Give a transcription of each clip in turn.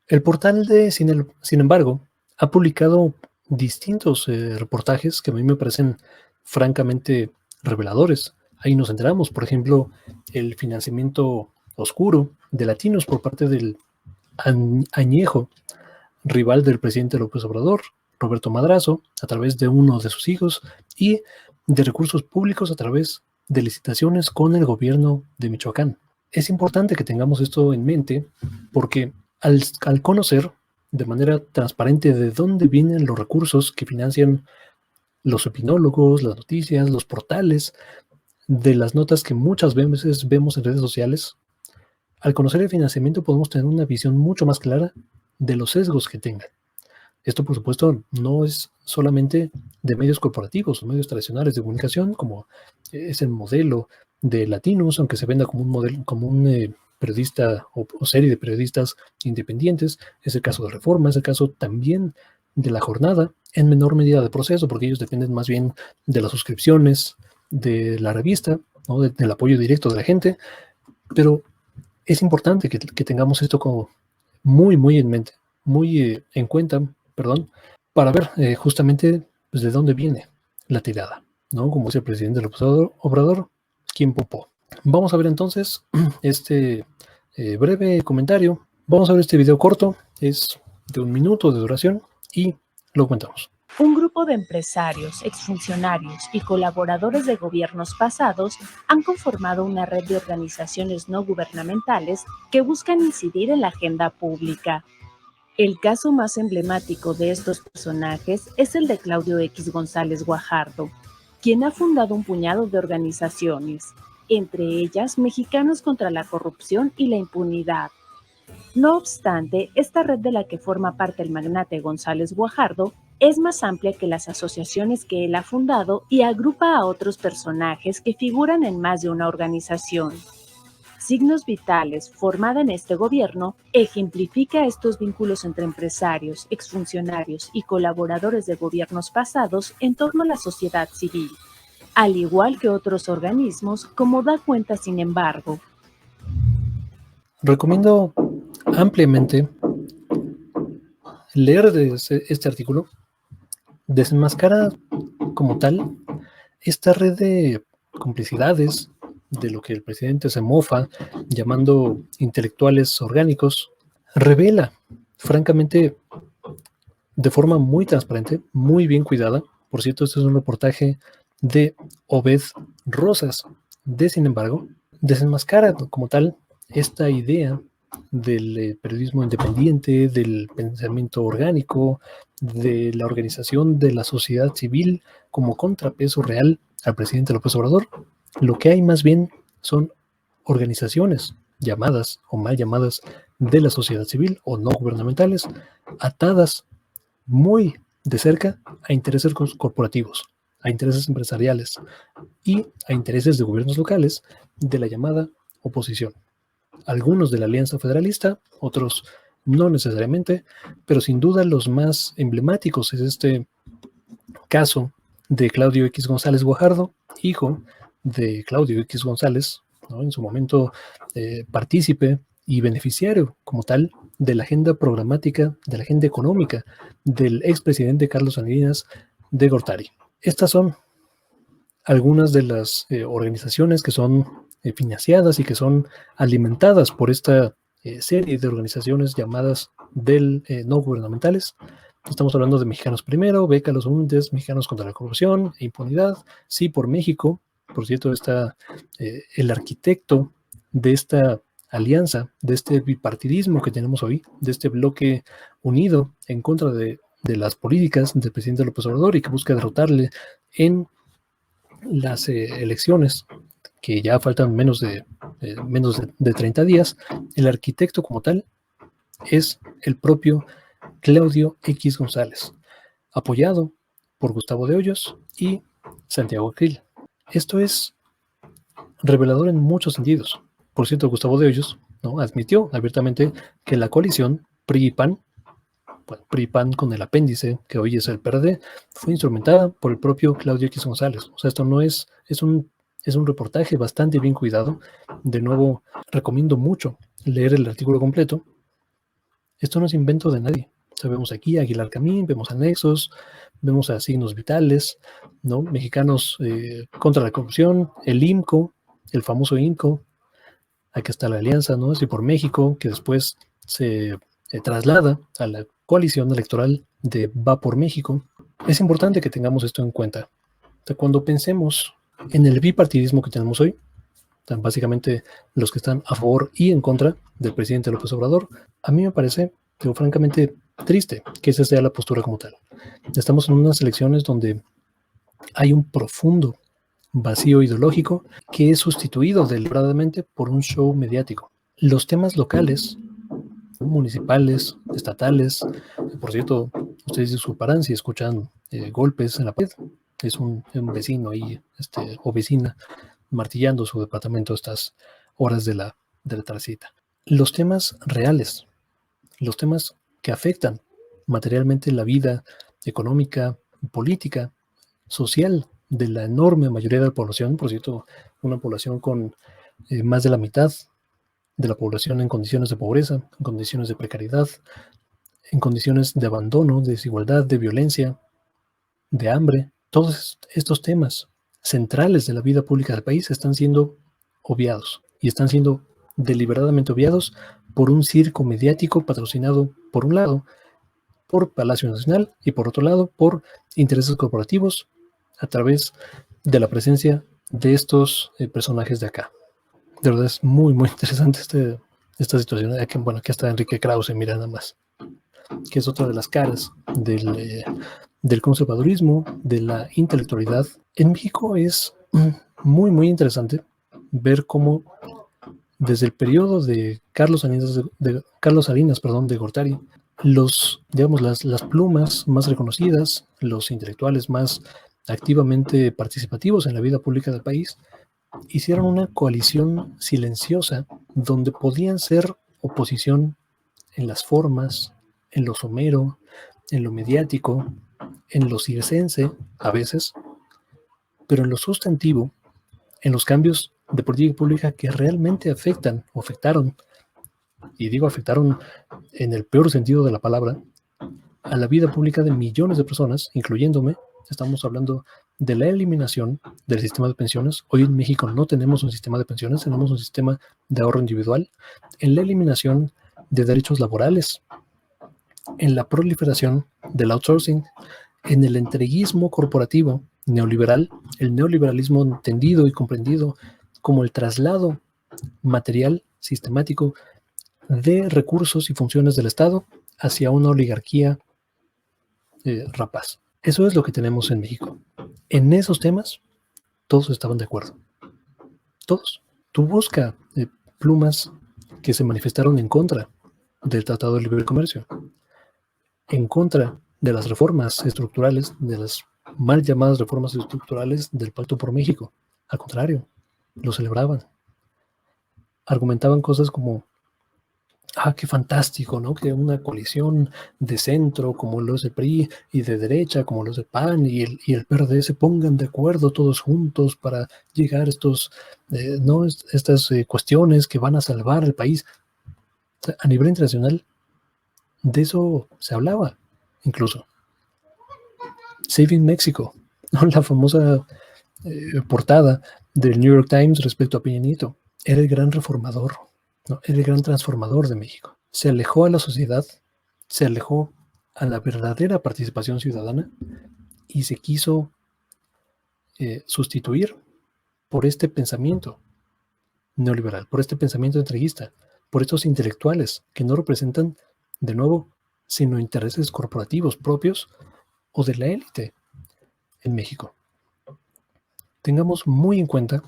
El portal de Sin embargo, ha publicado distintos reportajes que a mí me parecen francamente reveladores. Ahí nos enteramos, por ejemplo, el financiamiento oscuro de latinos por parte del añejo rival del presidente López Obrador, Roberto Madrazo, a través de uno de sus hijos, y de recursos públicos a través de licitaciones con el gobierno de Michoacán. Es importante que tengamos esto en mente porque al conocer de manera transparente de dónde vienen los recursos que financian los opinólogos, las noticias, los portales, de las notas que muchas veces vemos en redes sociales, al conocer el financiamiento podemos tener una visión mucho más clara de los sesgos que tengan. Esto, por supuesto, no es solamente de medios corporativos o medios tradicionales de comunicación, como es el modelo de Latinos, aunque se venda como un modelo, como un periodista o serie de periodistas independientes. Es el caso de Reforma, es el caso también de La Jornada, en menor medida de Proceso, porque ellos dependen más bien de las suscripciones de la revista, ¿no? Del apoyo directo de la gente, pero es importante que tengamos esto como muy en mente, muy en cuenta, perdón, para ver justamente pues, de dónde viene la tirada, ¿no? Como dice el presidente López Obrador, ¿quién popó? Vamos a ver entonces este breve comentario. Vamos a ver este video corto, es de 1 minuto de duración y lo comentamos. Un grupo de empresarios, exfuncionarios y colaboradores de gobiernos pasados han conformado una red de organizaciones no gubernamentales que buscan incidir en la agenda pública. El caso más emblemático de estos personajes es el de Claudio X González Guajardo, quien ha fundado un puñado de organizaciones, entre ellas Mexicanos contra la Corrupción y la Impunidad. No obstante, esta red de la que forma parte el magnate González Guajardo es más amplia que las asociaciones que él ha fundado y agrupa a otros personajes que figuran en más de una organización. Signos Vitales, formada en este gobierno, ejemplifica estos vínculos entre empresarios, exfuncionarios y colaboradores de gobiernos pasados en torno a la sociedad civil, al igual que otros organismos, como da cuenta, sin embargo. Recomiendo ampliamente leer este artículo. Desenmascara como tal esta red de complicidades de lo que el presidente se mofa llamando intelectuales orgánicos, revela francamente de forma muy transparente, muy bien cuidada. Por cierto, este es un reportaje de Obed Rosas. Sin embargo, desenmascara como tal esta idea del periodismo independiente, del pensamiento orgánico, de la organización de la sociedad civil como contrapeso real al presidente López Obrador. Lo que hay más bien son organizaciones llamadas o mal llamadas de la sociedad civil o no gubernamentales, atadas muy de cerca a intereses corporativos, a intereses empresariales y a intereses de gobiernos locales de la llamada oposición. Algunos de la Alianza Federalista, otros no necesariamente, pero sin duda los más emblemáticos es este caso de Claudio X González Guajardo, hijo de Claudio X González, ¿no? En su momento partícipe y beneficiario como tal de la agenda programática, de la agenda económica del expresidente Carlos Salinas de Gortari. Estas son algunas de las organizaciones que son financiadas y que son alimentadas por esta serie de organizaciones llamadas no gubernamentales. Estamos hablando de Mexicanos Primero, Beca a los Humildes, Mexicanos contra la Corrupción e Impunidad, Sí por México. Por cierto, está el arquitecto de esta alianza, de este bipartidismo que tenemos hoy, de este bloque unido en contra de las políticas del presidente López Obrador y que busca derrotarle en las elecciones, que ya faltan menos de 30 días. El arquitecto como tal es el propio Claudio X González, apoyado por Gustavo de Hoyos y Santiago Krill. Esto es revelador en muchos sentidos. Por cierto, Gustavo de Hoyos, ¿no?, admitió abiertamente que la coalición PRI-PAN, bueno, PRI-PAN con el apéndice que hoy es el PRD, fue instrumentada por el propio Claudio X González. O sea, esto no es un reportaje bastante bien cuidado. De nuevo, recomiendo mucho leer el artículo completo. Esto no es invento de nadie. Vemos aquí a Aguilar Camín, vemos a Nexos, vemos a Signos Vitales, ¿no? Mexicanos contra la corrupción, el IMCO, el famoso IMCO, aquí está la alianza, ¿no? Así por México, que después se traslada a la coalición electoral de Va por México. Es importante que tengamos esto en cuenta. Cuando pensemos en el bipartidismo que tenemos hoy, básicamente los que están a favor y en contra del presidente López Obrador, a mí me parece, francamente, triste que esa sea la postura como tal. Estamos en unas elecciones donde hay un profundo vacío ideológico que es sustituido deliberadamente por un show mediático. Los temas locales, municipales, estatales, por cierto, ustedes disculparán si escuchan golpes en la pared, es un vecino ahí, o vecina, martillando su departamento a estas horas de la tardecita. Los temas reales, los temas que afectan materialmente la vida económica, política, social de la enorme mayoría de la población, por cierto, una población con más de la mitad de la población en condiciones de pobreza, en condiciones de precariedad, en condiciones de abandono, de desigualdad, de violencia, de hambre. Todos estos temas centrales de la vida pública del país están siendo obviados y están siendo deliberadamente obviados por un circo mediático patrocinado, por un lado, por Palacio Nacional y por otro lado, por intereses corporativos a través de la presencia de estos personajes de acá. De verdad es muy, muy interesante esta situación. Bueno, aquí está Enrique Krause, mira nada más, que es otra de las caras del conservadurismo, de la intelectualidad. En México es muy, muy interesante ver cómo desde el periodo de Carlos Salinas, de Gortari, las plumas más reconocidas, los intelectuales más activamente participativos en la vida pública del país, hicieron una coalición silenciosa donde podían ser oposición en las formas, en lo somero, en lo mediático, en lo circense a veces, pero en lo sustantivo, en los cambios de política pública que realmente afectaron, y digo afectaron en el peor sentido de la palabra, a la vida pública de millones de personas, incluyéndome. Estamos hablando de la eliminación del sistema de pensiones. Hoy en México no tenemos un sistema de pensiones, tenemos un sistema de ahorro individual, en la eliminación de derechos laborales, en la proliferación del outsourcing, en el entreguismo corporativo neoliberal, el neoliberalismo entendido y comprendido como el traslado material sistemático de recursos y funciones del Estado hacia una oligarquía rapaz. Eso es lo que tenemos en México. En esos temas, todos estaban de acuerdo. Todos. Tú busca plumas que se manifestaron en contra del Tratado de Libre Comercio, en contra de las reformas estructurales, de las mal llamadas reformas estructurales del Pacto por México. Al contrario, lo celebraban. Argumentaban cosas como, qué fantástico, ¿no? Que una coalición de centro como los de PRI y de derecha como los de PAN y el PRD se pongan de acuerdo todos juntos para llegar a estas cuestiones que van a salvar al país. O sea, a nivel internacional, de eso se hablaba, incluso. Saving Mexico, ¿no? La famosa portada del New York Times respecto a Peña Nieto. Era el gran reformador, ¿no? Era el gran transformador de México. Se alejó a la sociedad, se alejó a la verdadera participación ciudadana y se quiso sustituir por este pensamiento neoliberal, por este pensamiento entreguista, por estos intelectuales que no representan, de nuevo, sino intereses corporativos propios o de la élite en México. Tengamos muy en cuenta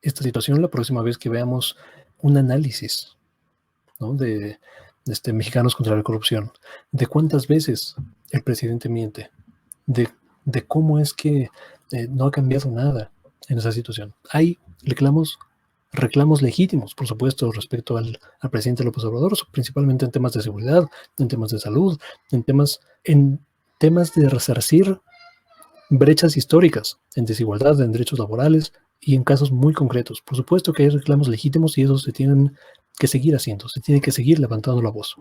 esta situación la próxima vez que veamos un análisis, ¿no? de Mexicanos contra la Corrupción, de cuántas veces el presidente miente, de cómo es que no ha cambiado nada en esa situación. Hay reclamos legítimos, por supuesto, respecto al presidente López Obrador, principalmente en temas de seguridad, en temas de salud, en temas de resarcir brechas históricas, en desigualdad, en derechos laborales y en casos muy concretos. Por supuesto que hay reclamos legítimos y esos se tienen que seguir haciendo, se tiene que seguir levantando la voz.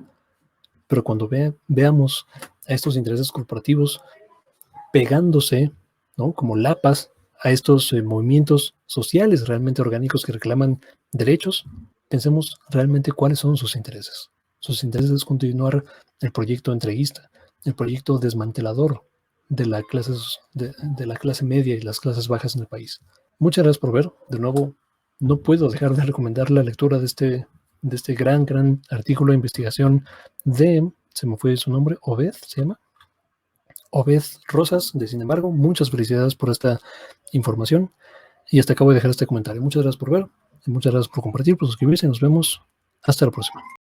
pero cuando veamos a estos intereses corporativos pegándose, ¿no?, como lapas a estos movimientos sociales realmente orgánicos que reclaman derechos, pensemos realmente cuáles son sus intereses. Sus intereses es continuar el proyecto entreguista, el proyecto desmantelador de la clase media y las clases bajas en el país. Muchas gracias por ver. De nuevo, no puedo dejar de recomendar la lectura de este gran artículo de investigación se me fue su nombre, Obed, ¿se llama? Obed Rosas, de Sin embargo. Muchas felicidades por esta información. Y hasta acabo de dejar este comentario. Muchas gracias por ver, y muchas gracias por compartir, por suscribirse. Nos vemos. Hasta la próxima.